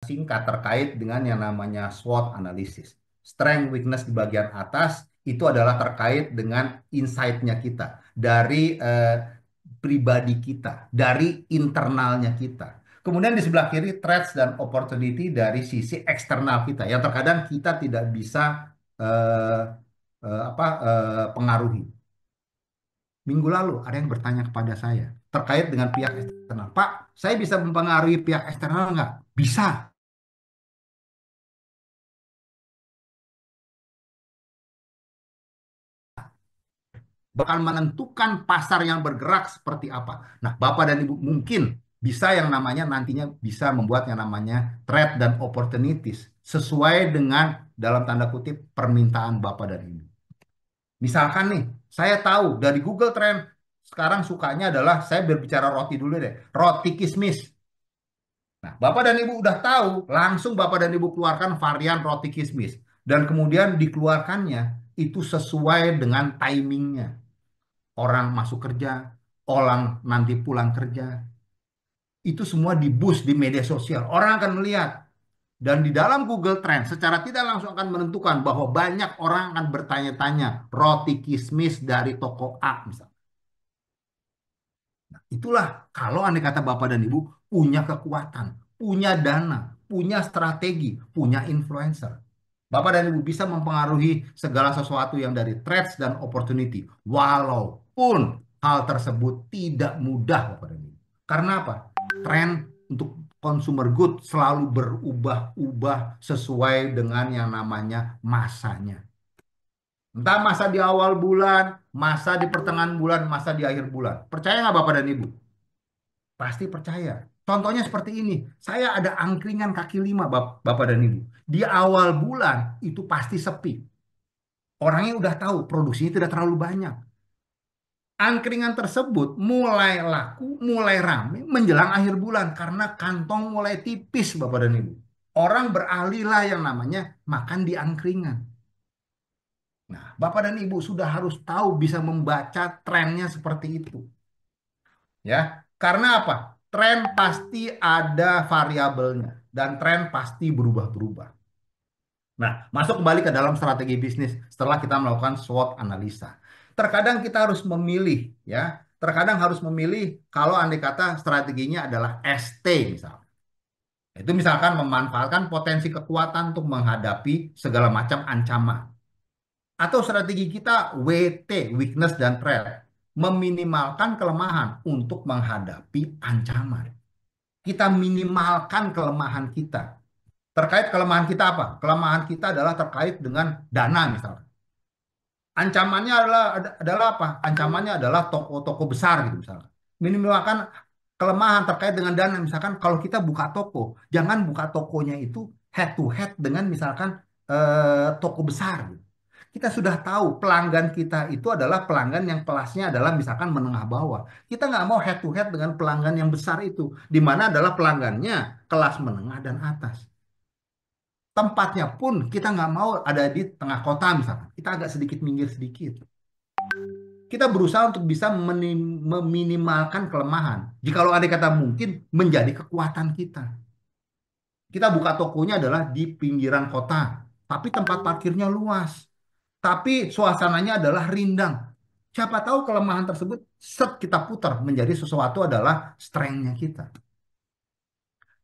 singkat terkait dengan yang namanya SWOT analysis. Strength, weakness di bagian atas itu adalah terkait dengan insight-nya kita dari pribadi kita, dari internalnya kita. Kemudian di sebelah kiri threats dan opportunity dari sisi eksternal kita yang terkadang kita tidak bisa eh, pengaruhi. Minggu lalu ada yang bertanya kepada saya terkait dengan pihak eksternal. Pak, saya bisa mempengaruhi pihak eksternal nggak? Bisa. Bakal menentukan pasar yang bergerak seperti apa. Nah, Bapak dan Ibu mungkin bisa yang namanya nantinya bisa membuat yang namanya threat dan opportunities sesuai dengan dalam tanda kutip permintaan Bapak dan Ibu. Misalkan nih, saya tahu dari Google Trend sekarang sukanya adalah saya berbicara roti dulu deh, roti kismis. Nah, Bapak dan Ibu udah tahu, langsung Bapak dan Ibu keluarkan varian roti kismis. Dan kemudian dikeluarkannya itu sesuai dengan timingnya. Orang masuk kerja, orang nanti pulang kerja. Itu semua di-boost di media sosial. Orang akan melihat. Dan di dalam Google Trend secara tidak langsung akan menentukan bahwa banyak orang akan bertanya-tanya roti kismis dari toko A misalnya. Itulah kalau andai kata Bapak dan Ibu punya kekuatan, punya dana, punya strategi, punya influencer. Bapak dan Ibu bisa mempengaruhi segala sesuatu yang dari threats dan opportunity. Walaupun hal tersebut tidak mudah Bapak dan Ibu. Karena apa? Tren untuk consumer good selalu berubah-ubah sesuai dengan yang namanya masanya. Entah masa di awal bulan, masa di pertengahan bulan, masa di akhir bulan. Percaya nggak Bapak dan Ibu? Pasti percaya. Contohnya seperti ini. Saya ada angkringan kaki lima, Bapak dan Ibu. Di awal bulan itu pasti sepi. Orangnya udah tahu produksinya tidak terlalu banyak. Angkringan tersebut mulai laku, mulai rame menjelang akhir bulan karena kantong mulai tipis, Bapak dan Ibu. Orang beralihlah yang namanya makan di angkringan. Nah, Bapak dan Ibu sudah harus tahu bisa membaca trennya seperti itu. Ya, karena apa? Tren pasti ada variabelnya dan tren pasti berubah-berubah. Nah, masuk kembali ke dalam strategi bisnis setelah kita melakukan SWOT analisa. Terkadang kita harus memilih, ya. Terkadang harus memilih kalau andai kata strateginya adalah ST misalnya. Itu misalkan memanfaatkan potensi kekuatan untuk menghadapi segala macam ancaman. Atau strategi kita WT, weakness dan threat, meminimalkan kelemahan untuk menghadapi ancaman. Kita minimalkan kelemahan kita. Terkait kelemahan kita apa? Kelemahan kita adalah terkait dengan dana misalnya. Ancamannya adalah apa? Ancamannya adalah toko-toko besar gitu misalnya. Minimalkan kelemahan terkait dengan dana. Misalkan kalau kita buka toko, jangan buka tokonya itu head to head dengan misalkan toko besar gitu. Kita sudah tahu pelanggan kita itu adalah pelanggan yang kelasnya adalah misalkan menengah bawah. Kita nggak mau head to head dengan pelanggan yang besar itu, di mana adalah pelanggannya kelas menengah dan atas. Tempatnya pun kita nggak mau ada di tengah kota misalkan. Kita agak sedikit minggir sedikit. Kita berusaha untuk bisa meminimalkan kelemahan. Jikalau ada kata mungkin menjadi kekuatan kita. Kita buka tokonya adalah di pinggiran kota, tapi tempat parkirnya luas. Tapi suasananya adalah rindang. Siapa tahu kelemahan tersebut set kita putar menjadi sesuatu adalah strength-nya kita.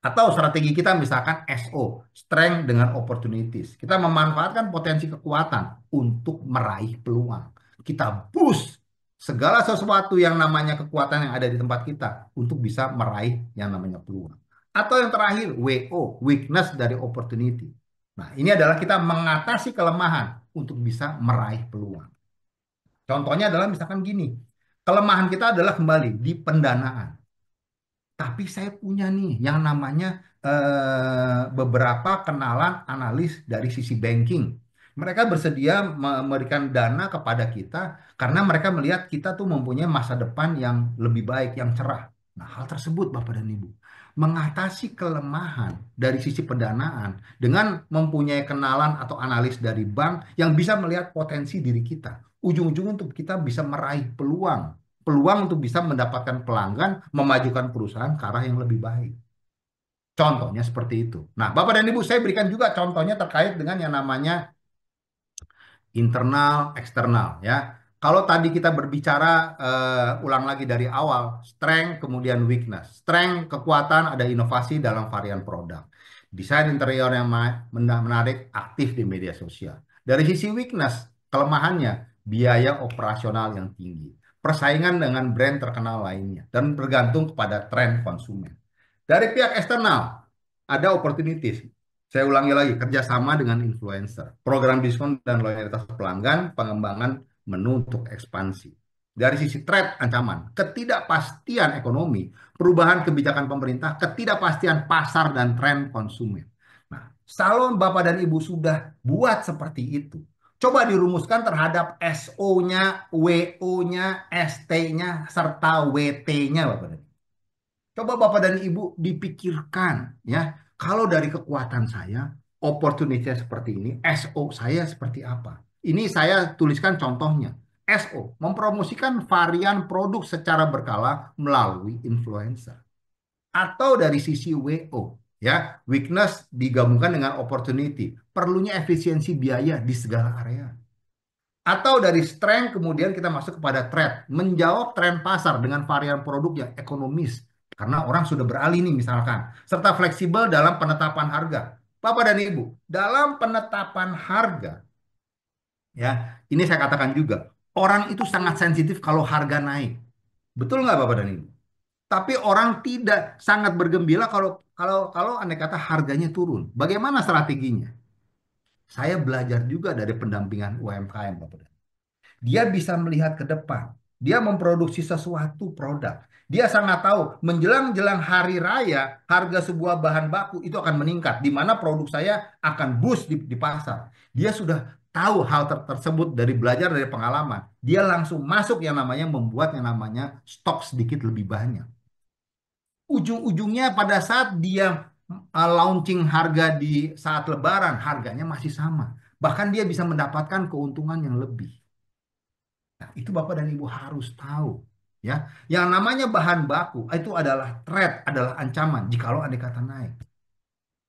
Atau strategi kita misalkan SO, strength dengan opportunities. Kita memanfaatkan potensi kekuatan untuk meraih peluang. Kita boost segala sesuatu yang namanya kekuatan yang ada di tempat kita untuk bisa meraih yang namanya peluang. Atau yang terakhir, WO, weakness dari opportunity. Nah, ini adalah kita mengatasi kelemahan untuk bisa meraih peluang. Contohnya adalah misalkan gini, kelemahan kita adalah kembali di pendanaan. Tapi saya punya nih yang namanya beberapa kenalan analis dari sisi banking. Mereka bersedia memberikan dana kepada kita karena mereka melihat kita tuh mempunyai masa depan yang lebih baik, yang cerah. Nah, hal tersebut Bapak dan Ibu, mengatasi kelemahan dari sisi pendanaan dengan mempunyai kenalan atau analis dari bank yang bisa melihat potensi diri kita. Ujung-ujungnya untuk kita bisa meraih peluang untuk bisa mendapatkan pelanggan, memajukan perusahaan ke arah yang lebih baik. Contohnya seperti itu. Nah, Bapak dan Ibu, saya berikan juga contohnya terkait dengan yang namanya internal, eksternal ya. Kalau tadi kita berbicara ulang lagi dari awal, strength kemudian weakness. Strength kekuatan ada inovasi dalam varian produk. Desain interior yang menarik, aktif di media sosial. Dari sisi weakness, kelemahannya biaya operasional yang tinggi. Persaingan dengan brand terkenal lainnya dan bergantung kepada tren konsumen. Dari pihak eksternal, ada opportunities. Saya ulangi lagi, kerjasama dengan influencer, program diskon dan loyalitas pelanggan, pengembangan menu untuk ekspansi. Dari sisi threat, ancaman, ketidakpastian ekonomi, perubahan kebijakan pemerintah, ketidakpastian pasar dan tren konsumen. Nah, salon Bapak dan Ibu sudah buat seperti itu. Coba dirumuskan terhadap SO-nya, WO-nya, ST-nya, serta WT-nya Bapak dan Ibu. Coba Bapak dan Ibu dipikirkan ya, kalau dari kekuatan saya, opportunity seperti ini, SO saya seperti apa? Ini saya tuliskan contohnya. SO, mempromosikan varian produk secara berkala melalui influencer. Atau dari sisi WO, ya, weakness digabungkan dengan opportunity. Perlunya efisiensi biaya di segala area. Atau dari strength kemudian kita masuk kepada threat. Menjawab tren pasar dengan varian produk yang ekonomis. Karena orang sudah beralih nih misalkan. Serta fleksibel dalam penetapan harga. Bapak dan Ibu, dalam penetapan harga, ya, ini saya katakan juga, orang itu sangat sensitif kalau harga naik. Betul nggak Bapak dan Ibu? Tapi orang tidak sangat bergembira kalau andai kata harganya turun. Bagaimana strateginya? Saya belajar juga dari pendampingan UMKM, Bapak dan Ibu. Dia bisa melihat ke depan. Dia memproduksi sesuatu produk. Dia sangat tahu menjelang-jelang hari raya harga sebuah bahan baku itu akan meningkat. Di mana produk saya akan boost di pasar. Dia sudah tahu hal tersebut dari belajar dari pengalaman. Dia langsung masuk yang namanya membuat yang namanya stok sedikit lebih banyak. Ujung-ujungnya pada saat dia launching harga di saat Lebaran, harganya masih sama. Bahkan dia bisa mendapatkan keuntungan yang lebih. Nah, itu Bapak dan Ibu harus tahu. Ya, yang namanya bahan baku itu adalah threat, adalah ancaman jikalau andai kata naik.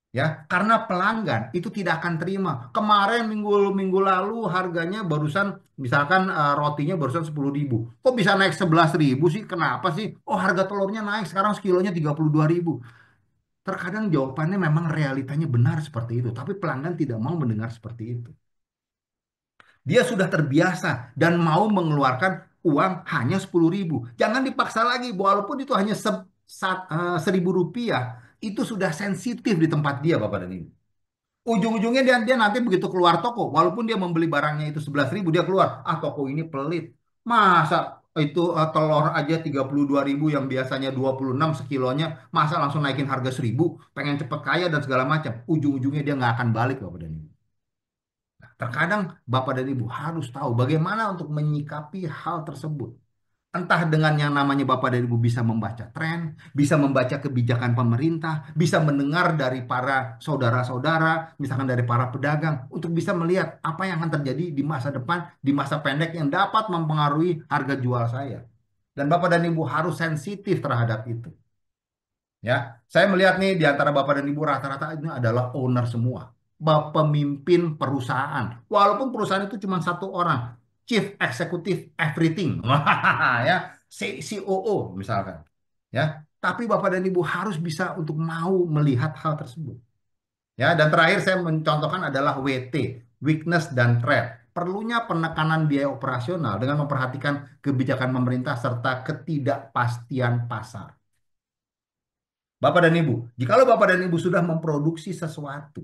Ya, karena pelanggan itu tidak akan terima. Kemarin minggu minggu lalu harganya barusan misalkan rotinya barusan 10.000. Kok bisa naik 11.000 sih? Kenapa sih? Oh, harga telurnya naik sekarang sekilonya 32.000. Terkadang jawabannya memang realitanya benar seperti itu, tapi pelanggan tidak mau mendengar seperti itu. Dia sudah terbiasa dan mau mengeluarkan uang hanya 10.000. Jangan dipaksa lagi, walaupun itu hanya 1.000 rupiah, itu sudah sensitif di tempat dia, Bapak dan Ibu. Ujung-ujungnya dia nanti begitu keluar toko, walaupun dia membeli barangnya itu 11.000, dia keluar, ah toko ini pelit. Masa itu telur aja 32.000 yang biasanya 26 sekilonya, masa langsung naikin harga 1.000, pengen cepet kaya dan segala macam. Ujung-ujungnya dia nggak akan balik, Bapak dan Ibu. Terkadang Bapak dan Ibu harus tahu bagaimana untuk menyikapi hal tersebut. Entah dengan yang namanya Bapak dan Ibu bisa membaca tren, bisa membaca kebijakan pemerintah, bisa mendengar dari para saudara-saudara, misalkan dari para pedagang, untuk bisa melihat apa yang akan terjadi di masa depan, di masa pendek yang dapat mempengaruhi harga jual saya. Dan Bapak dan Ibu harus sensitif terhadap itu. Ya, saya melihat nih di antara Bapak dan Ibu rata-rata ini adalah owner semua, pemimpin perusahaan. Walaupun perusahaan itu cuma satu orang, Chief Executive Everything, ya, COO misalkan, ya. Tapi Bapak dan Ibu harus bisa untuk mau melihat hal tersebut. Ya, dan terakhir saya mencontohkan adalah WT, weakness dan threat. Perlunya penekanan biaya operasional dengan memperhatikan kebijakan pemerintah serta ketidakpastian pasar. Bapak dan Ibu, jikalau Bapak dan Ibu sudah memproduksi sesuatu,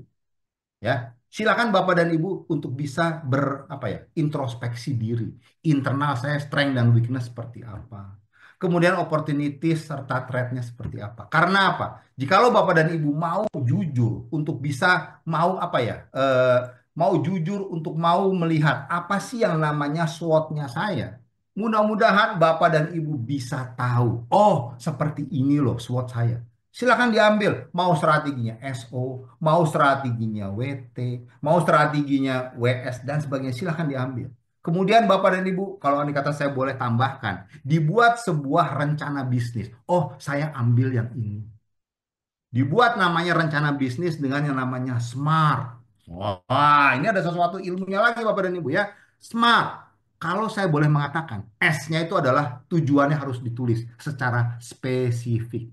ya, silakan Bapak dan Ibu untuk bisa apa ya, introspeksi diri. Internal saya strength dan weakness seperti apa. Kemudian opportunities serta threat-nya seperti apa. Karena apa? Jikalau Bapak dan Ibu mau jujur untuk bisa mau apa ya, mau jujur untuk mau melihat apa sih yang namanya SWOT-nya saya. Mudah-mudahan Bapak dan Ibu bisa tahu, oh seperti ini loh SWOT saya. Silakan diambil, mau strateginya SO, mau strateginya WT, mau strateginya WS dan sebagainya, silakan diambil. Kemudian Bapak dan Ibu, kalau andai kata saya boleh tambahkan, dibuat sebuah rencana bisnis. Oh, saya ambil yang ini. Dibuat namanya rencana bisnis dengan yang namanya SMART. Wah, ini ada sesuatu ilmunya lagi Bapak dan Ibu ya. SMART. Kalau saya boleh mengatakan, S-nya itu adalah tujuannya harus ditulis secara spesifik.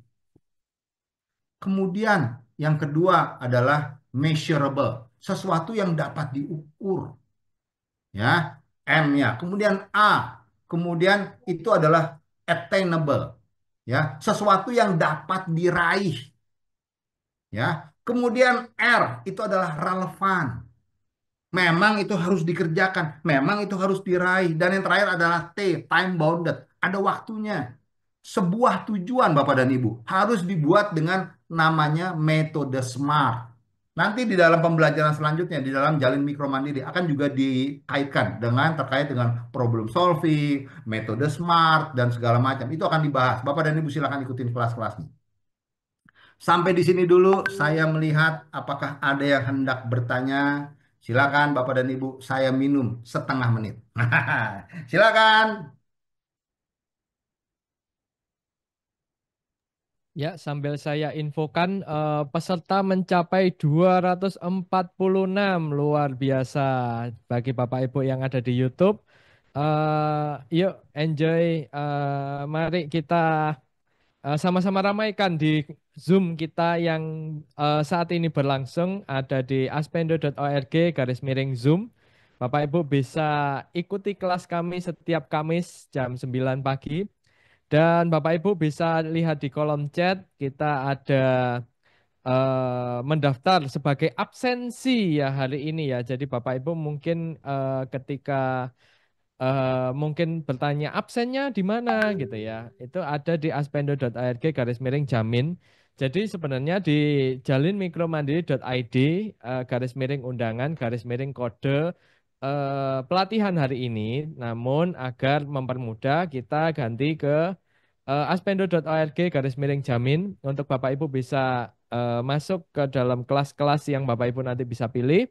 Kemudian yang kedua adalah measurable, sesuatu yang dapat diukur, ya. M-nya. Kemudian A, kemudian itu adalah attainable, ya, sesuatu yang dapat diraih, ya. Kemudian R itu adalah relevan. Memang itu harus dikerjakan, memang itu harus diraih. Dan yang terakhir adalah T, time bounded. Ada waktunya. Sebuah tujuan Bapak dan Ibu harus dibuat dengan namanya metode SMART. Nanti di dalam pembelajaran selanjutnya, di dalam Jalin Mikro Mandiri akan juga dikaitkan dengan terkait dengan problem solving, metode SMART, dan segala macam. Itu akan dibahas. Bapak dan Ibu silakan ikutin kelas-kelasnya. Sampai di sini dulu saya melihat apakah ada yang hendak bertanya. Silakan Bapak dan Ibu, saya minum setengah menit. Silakan. Ya, sambil saya infokan, peserta mencapai 246, luar biasa bagi Bapak Ibu yang ada di YouTube. Yuk enjoy, mari kita sama-sama ramaikan di Zoom kita yang saat ini berlangsung ada di aspendo.org/Zoom. Bapak Ibu bisa ikuti kelas kami setiap Kamis jam 9 pagi. Dan Bapak Ibu bisa lihat di kolom chat kita ada mendaftar sebagai absensi ya hari ini ya. Jadi Bapak Ibu mungkin ketika mungkin bertanya absennya di mana gitu ya. Itu ada di aspendo.org/jamin. Jadi sebenarnya di jalinmikromandiri.id _undangan _kode pelatihan hari ini. Namun agar mempermudah kita ganti ke aspendo.org/jamin untuk Bapak Ibu bisa masuk ke dalam kelas-kelas yang Bapak Ibu nanti bisa pilih.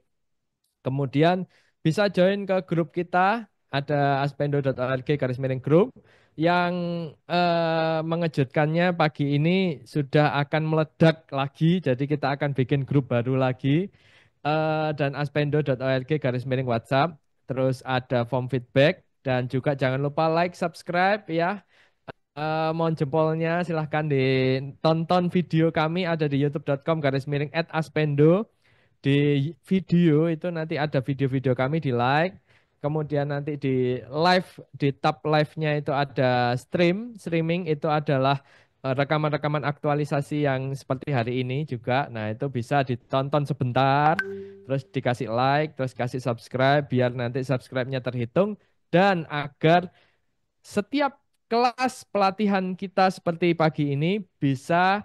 Kemudian bisa join ke grup kita, ada aspendo.org/grup yang mengejutkannya pagi ini sudah akan meledak lagi. Jadi kita akan bikin grup baru lagi dan aspendo.org/WhatsApp. Terus ada form feedback dan juga jangan lupa like, subscribe ya. Mohon jempolnya silahkan ditonton video kami ada di youtube.com/@aspendo. Di video itu nanti ada video-video kami di like, kemudian nanti di live, di tab live-nya itu ada streaming itu adalah rekaman-rekaman aktualisasi yang seperti hari ini juga. Nah, itu bisa ditonton sebentar, terus dikasih like, terus kasih subscribe biar nanti subscribe-nya terhitung dan agar setiap kelas pelatihan kita seperti pagi ini bisa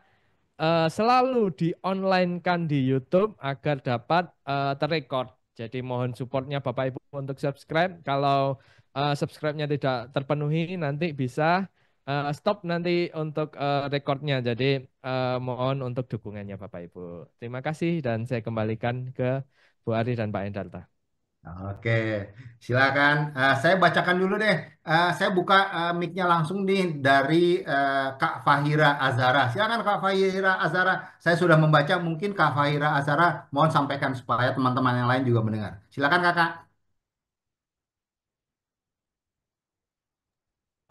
selalu di-online-kan di YouTube agar dapat terrecord. Jadi mohon supportnya Bapak Ibu untuk subscribe. Kalau subscribe-nya tidak terpenuhi nanti bisa stop nanti untuk recordnya. Jadi mohon untuk dukungannya Bapak Ibu. Terima kasih dan saya kembalikan ke Bu Ari dan Pak Endarta. Oke, silakan. Saya bacakan dulu deh. Saya buka mic-nya langsung nih dari Kak Fahira Azara. Silakan Kak Fahira Azara. Saya sudah membaca. Mungkin Kak Fahira Azara mohon sampaikan supaya teman-teman yang lain juga mendengar. Silakan Kakak.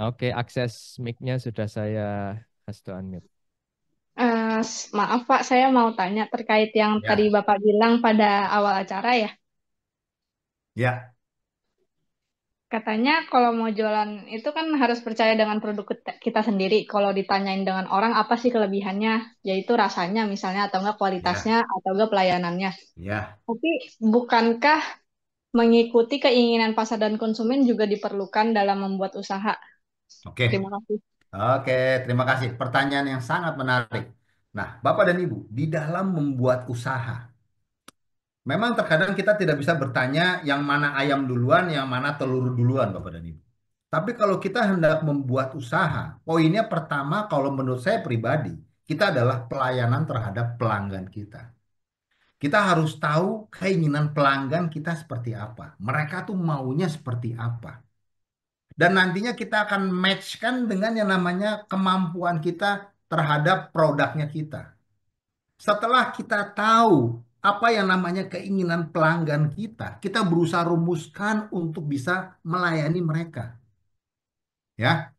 Oke, akses mic-nya sudah saya to unmute. Maaf Pak, saya mau tanya terkait yang tadi Ya, Bapak bilang pada awal acara ya. ya, Katanya kalau mau jualan itu kan harus percaya dengan produk kita sendiri. Kalau ditanyain dengan orang apa sih kelebihannya, yaitu rasanya misalnya atau enggak kualitasnya ya, atau enggak pelayanannya. ya. Tapi bukankah mengikuti keinginan pasar dan konsumen juga diperlukan dalam membuat usaha? Oke, Terima kasih. oke. Terima kasih. Pertanyaan yang sangat menarik. Nah, Bapak dan Ibu, di dalam membuat usaha, memang terkadang kita tidak bisa bertanya yang mana ayam duluan, yang mana telur duluan, Bapak dan Ibu. Tapi kalau kita hendak membuat usaha, poinnya pertama kalau menurut saya pribadi, kita adalah pelayanan terhadap pelanggan kita. Kita harus tahu keinginan pelanggan kita seperti apa. Mereka tuh maunya seperti apa. Dan nantinya kita akan matchkan dengan yang namanya kemampuan kita terhadap produknya kita. Setelah kita tahu apa yang namanya keinginan pelanggan kita, kita berusaha rumuskan untuk bisa melayani mereka. Ya,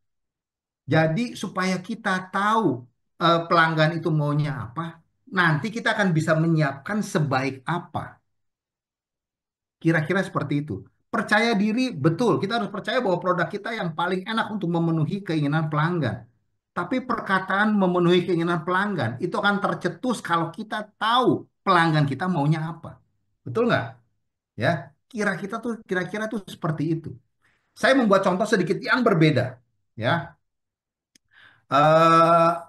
jadi supaya kita tahu pelanggan itu maunya apa, nanti kita akan bisa menyiapkan sebaik apa. Kira-kira seperti itu. Percaya diri, betul. Kita harus percaya bahwa produk kita yang paling enak untuk memenuhi keinginan pelanggan. Tapi perkataan memenuhi keinginan pelanggan itu akan tercetus kalau kita tahu pelanggan kita maunya apa. Betul nggak? Ya, kira-kira tuh seperti itu. Saya membuat contoh sedikit yang berbeda. Ya,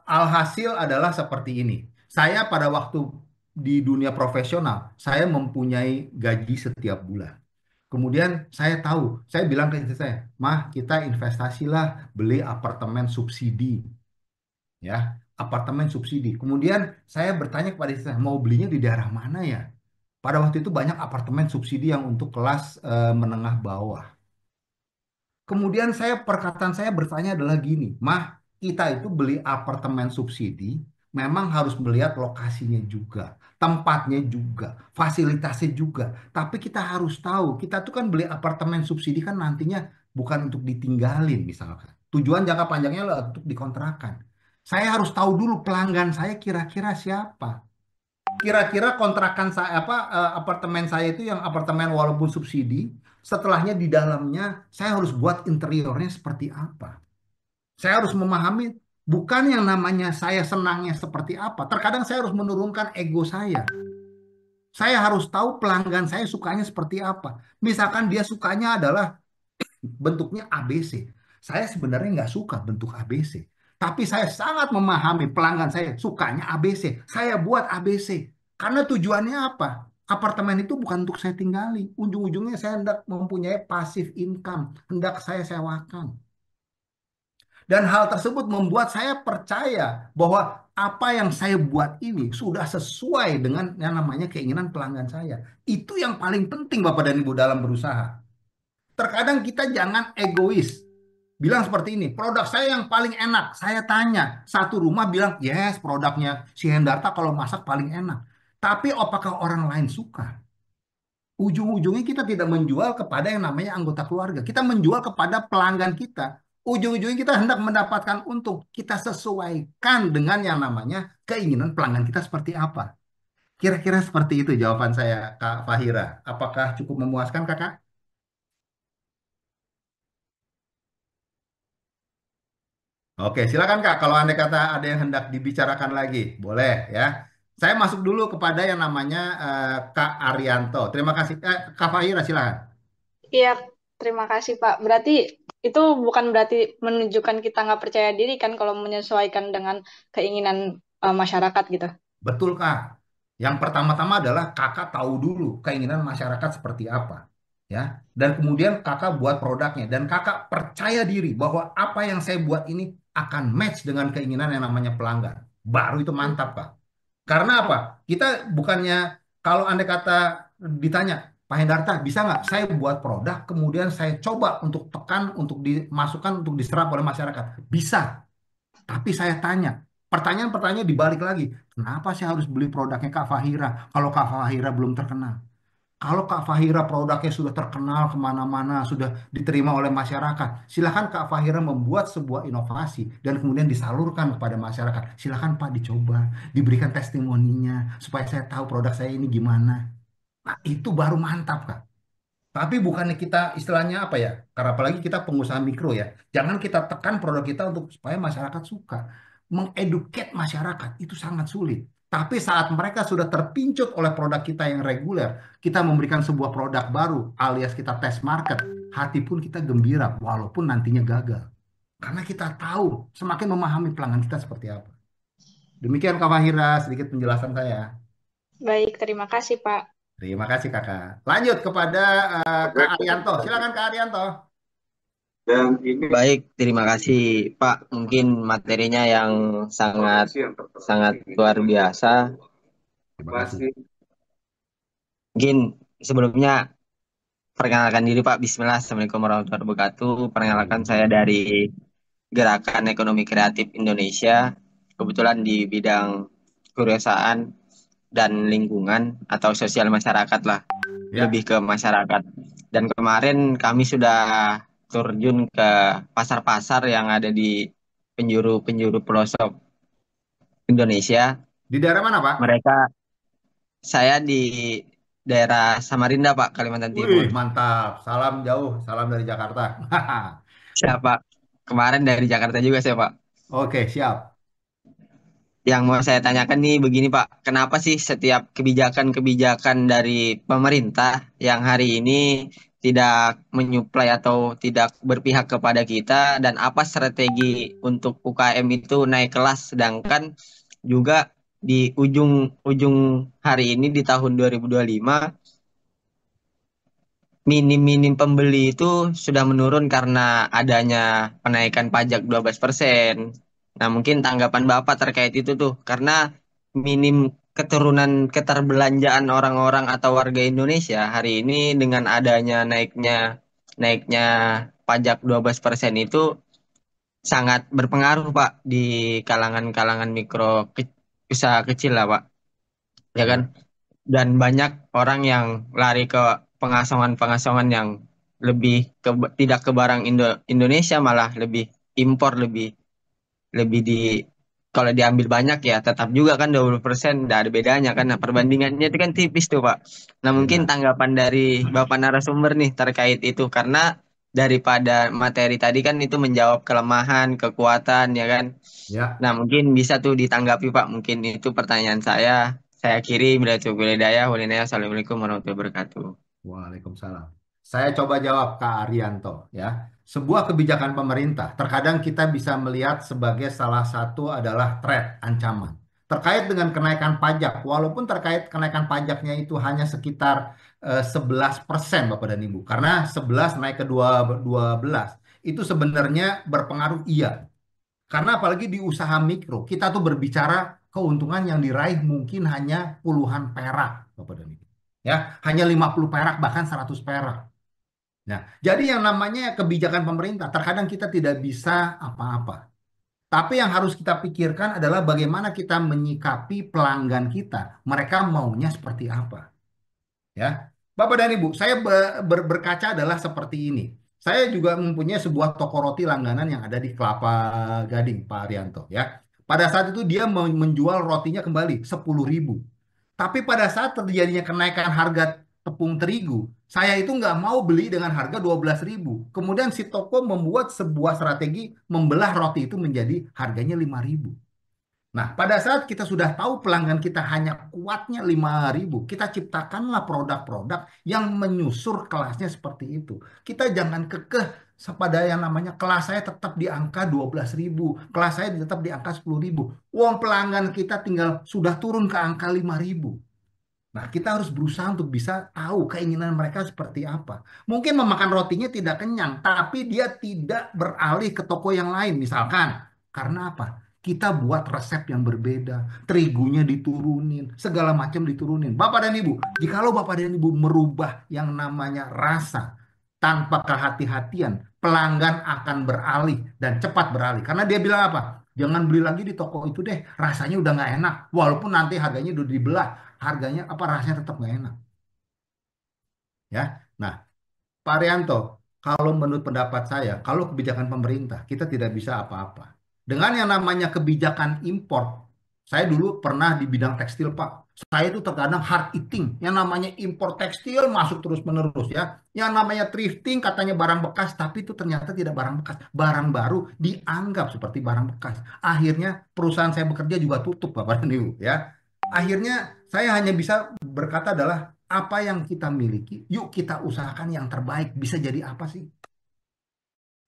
alhasil adalah seperti ini. Saya pada waktu di dunia profesional, saya mempunyai gaji setiap bulan. Kemudian saya tahu, saya bilang ke istri saya, "Mah, kita investasilah beli apartemen subsidi, ya, apartemen subsidi." Kemudian saya bertanya kepada istri saya, mau belinya di daerah mana ya? Pada waktu itu banyak apartemen subsidi yang untuk kelas menengah bawah. Kemudian perkataan saya bertanya adalah gini, "Mah, kita itu beli apartemen subsidi, memang harus melihat lokasinya juga, tempatnya juga, fasilitasnya juga. Tapi kita harus tahu, kita tuh kan beli apartemen subsidi kan nantinya bukan untuk ditinggalin misalkan. Tujuan jangka panjangnya adalah untuk dikontrakan. Saya harus tahu dulu pelanggan saya kira-kira siapa. Kira-kira kontrakan saya apartemen saya itu yang apartemen walaupun subsidi, setelahnya di dalamnya saya harus buat interiornya seperti apa. Saya harus memahami bukan yang namanya saya senangnya seperti apa. Terkadang saya harus menurunkan ego saya. Saya harus tahu pelanggan saya sukanya seperti apa. Misalkan dia sukanya adalah bentuknya ABC. Saya sebenarnya nggak suka bentuk ABC. Tapi saya sangat memahami pelanggan saya sukanya ABC. Saya buat ABC. Karena tujuannya apa? Apartemen itu bukan untuk saya tinggali. Ujung-ujungnya saya hendak mempunyai passive income. Hendak saya sewakan. Dan hal tersebut membuat saya percaya bahwa apa yang saya buat ini sudah sesuai dengan yang namanya keinginan pelanggan saya. Itu yang paling penting Bapak dan Ibu dalam berusaha. Terkadang kita jangan egois. Bilang seperti ini, produk saya yang paling enak. Saya tanya, satu rumah bilang, yes produknya si Hendarta kalau masak paling enak. Tapi apakah orang lain suka? Ujung-ujungnya kita tidak menjual kepada yang namanya anggota keluarga. Kita menjual kepada pelanggan kita. Ujung-ujungnya kita hendak mendapatkan untung. Kita sesuaikan dengan yang namanya keinginan pelanggan kita seperti apa. Kira-kira seperti itu jawaban saya, Kak Fahira. Apakah cukup memuaskan, Kakak? Oke, silakan Kak. Kalau Anda kata ada yang hendak dibicarakan lagi, boleh ya. Saya masuk dulu kepada yang namanya Kak Arianto. Terima kasih. Kak Fahira, silakan. Iya, terima kasih Pak. Berarti itu bukan berarti menunjukkan kita nggak percaya diri kan kalau menyesuaikan dengan keinginan masyarakat gitu. Betul, Kak. Yang pertama-tama adalah Kakak tahu dulu keinginan masyarakat seperti apa. Ya. Dan kemudian Kakak buat produknya. Dan Kakak percaya diri bahwa apa yang saya buat ini akan match dengan keinginan yang namanya pelanggan. Baru itu mantap, Kak. Karena apa? Kita bukannya kalau Anda kata ditanya, Pak Hendarta, bisa nggak saya buat produk, kemudian saya coba untuk tekan, untuk dimasukkan, untuk diserap oleh masyarakat. Bisa. Tapi saya tanya, pertanyaan-pertanyaan dibalik lagi. Kenapa saya harus beli produknya Kak Fahira kalau Kak Fahira belum terkenal? Kalau Kak Fahira produknya sudah terkenal kemana-mana, sudah diterima oleh masyarakat, silakan Kak Fahira membuat sebuah inovasi dan kemudian disalurkan kepada masyarakat. Silakan Pak dicoba, diberikan testimoninya supaya saya tahu produk saya ini gimana. Nah, itu baru mantap Kak. Tapi bukannya kita istilahnya apa ya? Karena apalagi kita pengusaha mikro ya. Jangan kita tekan produk kita untuk supaya masyarakat suka. Mengeduket masyarakat itu sangat sulit. Tapi saat mereka sudah terpincut oleh produk kita yang reguler, kita memberikan sebuah produk baru alias kita test market, hati pun kita gembira walaupun nantinya gagal. Karena kita tahu semakin memahami pelanggan kita seperti apa. Demikian Kak Fahira, sedikit penjelasan saya. Baik, terima kasih Pak. Terima kasih Kakak. Lanjut kepada Kak Arianto. Silakan Kak Arianto. Baik, terima kasih Pak. Mungkin materinya yang sangat sangat luar biasa. Terima kasih. Mungkin sebelumnya perkenalkan diri Pak. Bismillah. Assalamualaikum warahmatullahi wabarakatuh. Perkenalkan saya dari Gerakan Ekonomi Kreatif Indonesia. Kebetulan di bidang kewirausahaan dan lingkungan atau sosial masyarakat lah, Ya. lebih ke masyarakat. Dan kemarin kami sudah terjun ke pasar-pasar yang ada di penjuru-penjuru pelosok Indonesia. Di daerah mana, Pak? Saya di daerah Samarinda, Pak, Kalimantan Wih, Timur. mantap. Salam jauh, salam dari Jakarta. Siapa? Kemarin dari Jakarta juga saya, Pak. Oke, siap. Yang mau saya tanyakan nih begini, Pak. Kenapa sih setiap kebijakan-kebijakan dari pemerintah yang hari ini tidak menyuplai atau tidak berpihak kepada kita, dan apa strategi untuk UKM itu naik kelas, sedangkan juga di ujung-ujung hari ini di tahun 2025 minim-minim pembeli itu sudah menurun karena adanya penaikan pajak 12%. Nah, mungkin tanggapan Bapak terkait itu tuh, karena minim keturunan keterbelanjaan orang-orang atau warga Indonesia hari ini dengan adanya naiknya pajak 12% itu sangat berpengaruh, Pak, di kalangan-kalangan usaha kecil lah, Pak. Ya kan? Ya, Dan banyak orang yang lari ke pengasongan-pengasongan yang lebih tidak ke barang Indonesia, malah lebih impor, lebih lebih di kalau diambil banyak ya tetap juga kan 20%, nggak ada bedanya kan. Nah, perbandingannya itu kan tipis tuh, Pak. Nah, mungkin ya, tanggapan dari Bapak narasumber nih terkait itu, karena daripada materi tadi kan itu menjawab kelemahan, kekuatan, ya kan. ya. Nah, mungkin bisa tuh ditanggapi, Pak. Mungkin itu pertanyaan saya. Saya akhiri. Bila itu hidayah. Wassalamualaikum warahmatullahi wabarakatuh. Waalaikumsalam. Saya coba jawab Kak Arianto ya. Sebuah kebijakan pemerintah terkadang kita bisa melihat sebagai salah satu adalah threat, ancaman. Terkait dengan kenaikan pajak, walaupun terkait kenaikan pajaknya itu hanya sekitar 11% Bapak dan Ibu. Karena 11 naik ke 12 itu sebenarnya berpengaruh iya. Karena apalagi di usaha mikro, kita tuh berbicara keuntungan yang diraih mungkin hanya puluhan perak, Bapak dan Ibu. Ya, hanya 50 perak bahkan 100 perak. Nah, jadi yang namanya kebijakan pemerintah terkadang kita tidak bisa apa-apa. Tapi yang harus kita pikirkan adalah bagaimana kita menyikapi pelanggan kita. Mereka maunya seperti apa. Ya, Bapak dan Ibu, saya berkaca adalah seperti ini. Saya juga mempunyai sebuah toko roti langganan yang ada di Kelapa Gading, Pak Arianto. Ya, pada saat itu dia menjual rotinya kembali 10.000. Tapi pada saat terjadinya kenaikan harga tepung terigu, saya itu nggak mau beli dengan harga 12.000. Kemudian si toko membuat sebuah strategi membelah roti itu menjadi harganya 5.000. Nah, pada saat kita sudah tahu pelanggan kita hanya kuatnya 5.000, kita ciptakanlah produk-produk yang menyusur kelasnya seperti itu. Kita jangan kekeh pada yang namanya kelas saya tetap di angka 12.000, kelas saya tetap di angka 10.000. Uang pelanggan kita tinggal sudah turun ke angka 5.000. Nah, kita harus berusaha untuk bisa tahu keinginan mereka seperti apa. Mungkin memakan rotinya tidak kenyang, tapi dia tidak beralih ke toko yang lain. Misalkan, karena apa? Kita buat resep yang berbeda, terigunya diturunin, segala macam diturunin. Bapak dan Ibu, jikalau Bapak dan Ibu merubah yang namanya rasa tanpa kehati-hatian, pelanggan akan beralih dan cepat beralih. Karena dia bilang apa? Jangan beli lagi di toko itu deh, rasanya udah nggak enak. Walaupun nanti harganya udah dibelah, harganya apa rasanya tetap nggak enak ya. Nah, Pak Rianto, kalau menurut pendapat saya, kalau kebijakan pemerintah kita tidak bisa apa-apa dengan yang namanya kebijakan impor. Saya dulu pernah di bidang tekstil, Pak. Saya itu terkadang hard eating. Yang namanya impor tekstil masuk terus-menerus ya. Yang namanya thrifting katanya barang bekas, tapi itu ternyata tidak barang bekas. Barang baru dianggap seperti barang bekas. Akhirnya perusahaan saya bekerja juga tutup, Bapak dan Ibu ya. Akhirnya saya hanya bisa berkata adalah apa yang kita miliki, yuk kita usahakan yang terbaik. Bisa jadi apa sih?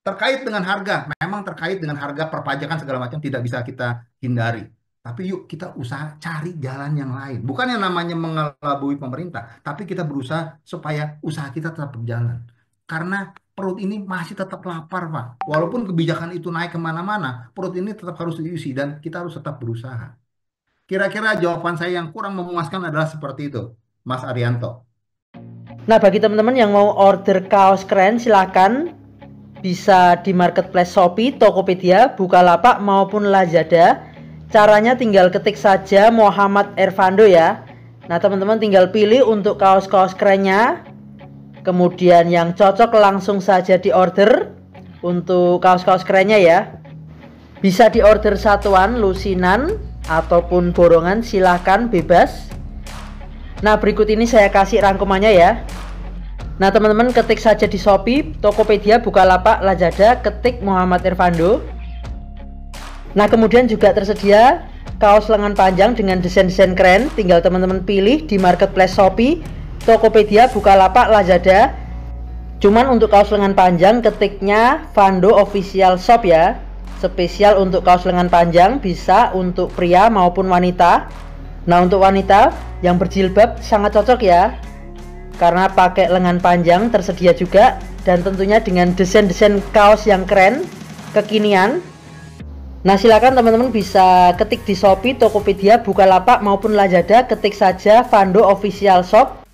Terkait dengan harga, memang terkait dengan harga perpajakan segala macam tidak bisa kita hindari. Tapi yuk kita usaha cari jalan yang lain. Bukan yang namanya mengelabui pemerintah, tapi kita berusaha supaya usaha kita tetap berjalan. Karena perut ini masih tetap lapar, Pak. Walaupun kebijakan itu naik kemana-mana, perut ini tetap harus diisi dan kita harus tetap berusaha. Kira-kira jawaban saya yang kurang memuaskan adalah seperti itu, Mas Arianto. Nah, bagi teman-teman yang mau order kaos keren, silakan bisa di marketplace Shopee, Tokopedia, Bukalapak maupun Lazada. Caranya tinggal ketik saja Muhammad Ervando ya. Nah, teman-teman tinggal pilih untuk kaos-kaos kerennya. Kemudian yang cocok langsung saja diorder untuk kaos-kaos kerennya ya. Bisa diorder satuan, lusinan, ataupun borongan, silahkan bebas. Nah, berikut ini saya kasih rangkumannya ya. Nah, teman-teman ketik saja di Shopee, Tokopedia, Bukalapak, Lazada, ketik Muhammad Irvando. Nah, kemudian juga tersedia kaos lengan panjang dengan desain-desain keren. Tinggal teman-teman pilih di marketplace Shopee, Tokopedia, Bukalapak, Lazada. Cuman untuk kaos lengan panjang ketiknya Vando Official Shop ya. Spesial untuk kaos lengan panjang, bisa untuk pria maupun wanita. Nah, untuk wanita yang berjilbab sangat cocok ya, karena pakai lengan panjang tersedia juga, dan tentunya dengan desain-desain kaos yang keren, kekinian. Nah, silakan teman-teman bisa ketik di Shopee, Tokopedia, Bukalapak maupun Lazada, ketik saja Vando Official Shop.